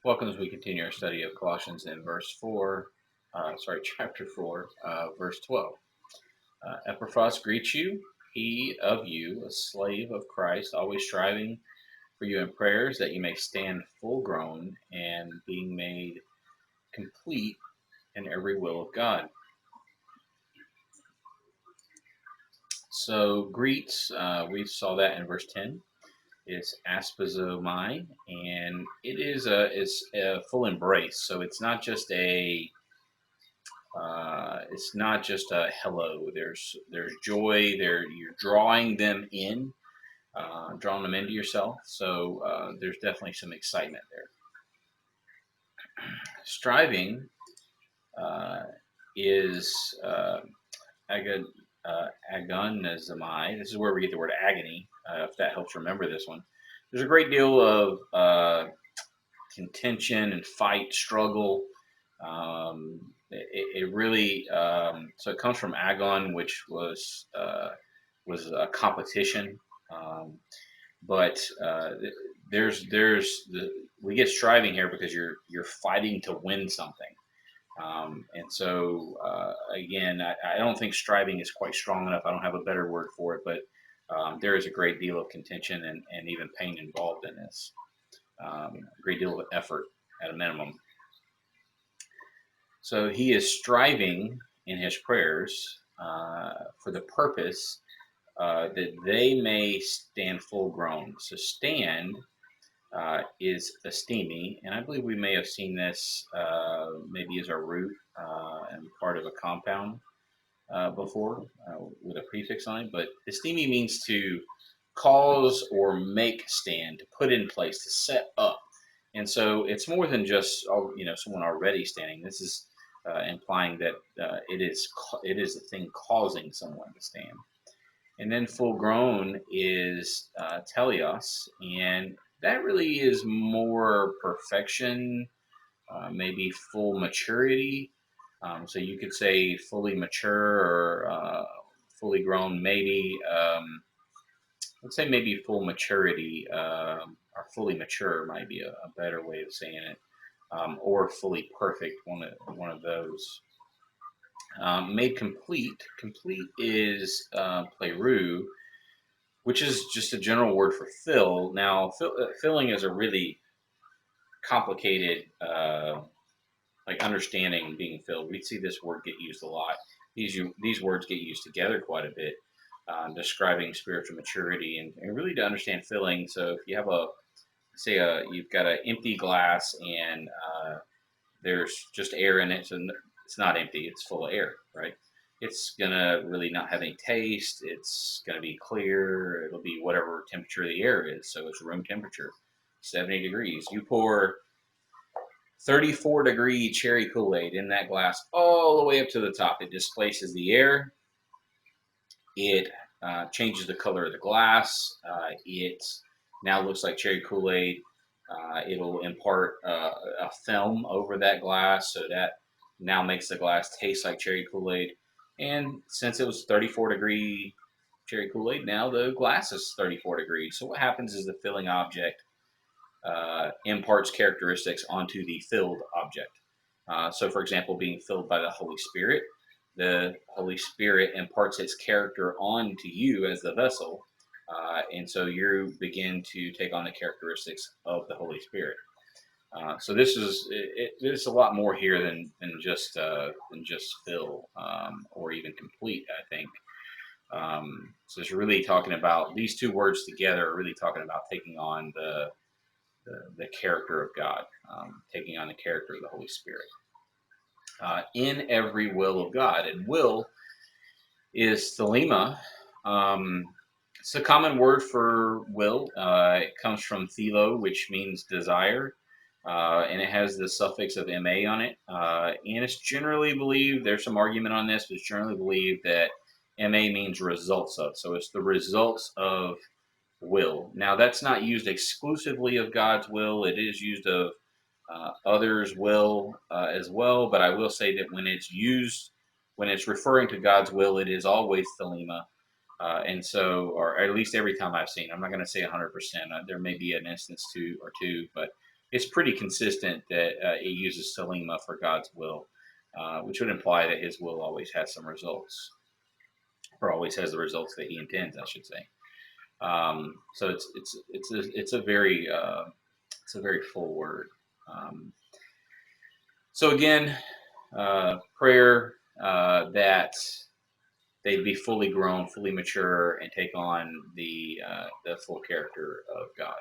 Welcome as we continue our study of Colossians in chapter 4, verse 12. Epaphras greets you, he of you, a slave of Christ, always striving for you in prayers that you may stand full grown and being made complete in every will of God. So greets, we saw that in verse 10. It's aspazomai, and it's a full embrace. So it's not just a hello. There's joy. You're drawing them in, drawing them into yourself. So there's definitely some excitement there. Striving uh, is agonizomai. This is where we get the word agony. If that helps remember this one, there's a great deal of contention and fight, struggle. It really so it comes from agon, which was a competition, but we get striving here because you're fighting to win something, and so again, I don't think striving is quite strong enough. I don't have a better word for it, but there is a great deal of contention and even pain involved in this. A great deal of effort at a minimum. So he is striving in his prayers for the purpose that they may stand full grown. So stand is esteemi, and I believe we may have seen this maybe as a root and part of a compound before with a prefix on it. But esteemi means to cause or make stand, to put in place, to set up. And so it's more than just someone already standing. This is implying that it is the thing causing someone to stand. And then full grown is Teleios, and that really is more perfection, maybe full maturity. So you could say fully mature or fully grown, maybe. Let's say maybe full maturity or fully mature might be a better way of saying it, or fully perfect, one of those. Made complete. Complete is pleroo, which is just a general word for fill. Now, filling is a really complicated, like understanding being filled. We see this word get used a lot. These words get used together quite a bit, describing spiritual maturity and really to understand filling. So if you have you've got an empty glass and there's just air in it, so it's not empty, it's full of air, right? It's gonna really not have any taste. It's gonna be clear. It'll be whatever temperature the air is. So it's room temperature, 70 degrees. You pour 34-degree cherry Kool-Aid in that glass all the way up to the top. It displaces the air. It changes the color of the glass. It now looks like cherry Kool-Aid. It'll impart a film over that glass, so that now makes the glass taste like cherry Kool-Aid. And since it was 34-degree cherry Kool-Aid, now the glass is 34 degrees. So what happens is the filling object imparts characteristics onto the filled object. So, for example, being filled by the Holy Spirit, the Holy Spirit imparts its character onto you as the vessel, and so you begin to take on the characteristics of the Holy Spirit. So this is there's a lot more here than just fill or even complete. I think so. It's really talking about these two words together. Are really talking about taking on the character of God, taking on the character of the Holy Spirit in every will of God. And will is thelema. It's a common word for will. It comes from thelo, which means desire, and it has the suffix of ma on it. And it's generally believed, there's some argument on this, but it's generally believed that ma means results of. So it's the results of will. Now, that's not used exclusively of God's will. It is used of others' will as well. But I will say that when it's referring to God's will, it is always thelema. And so, or at least every time I've seen, I'm not going to say 100%. There may be an instance or two, but it's pretty consistent that it uses Selima for God's will, which would imply that His will always has some results, or always has the results that He intends, I should say. So it's a very full word. Um, so again, prayer that they'd be fully grown, fully mature, and take on the full character of God.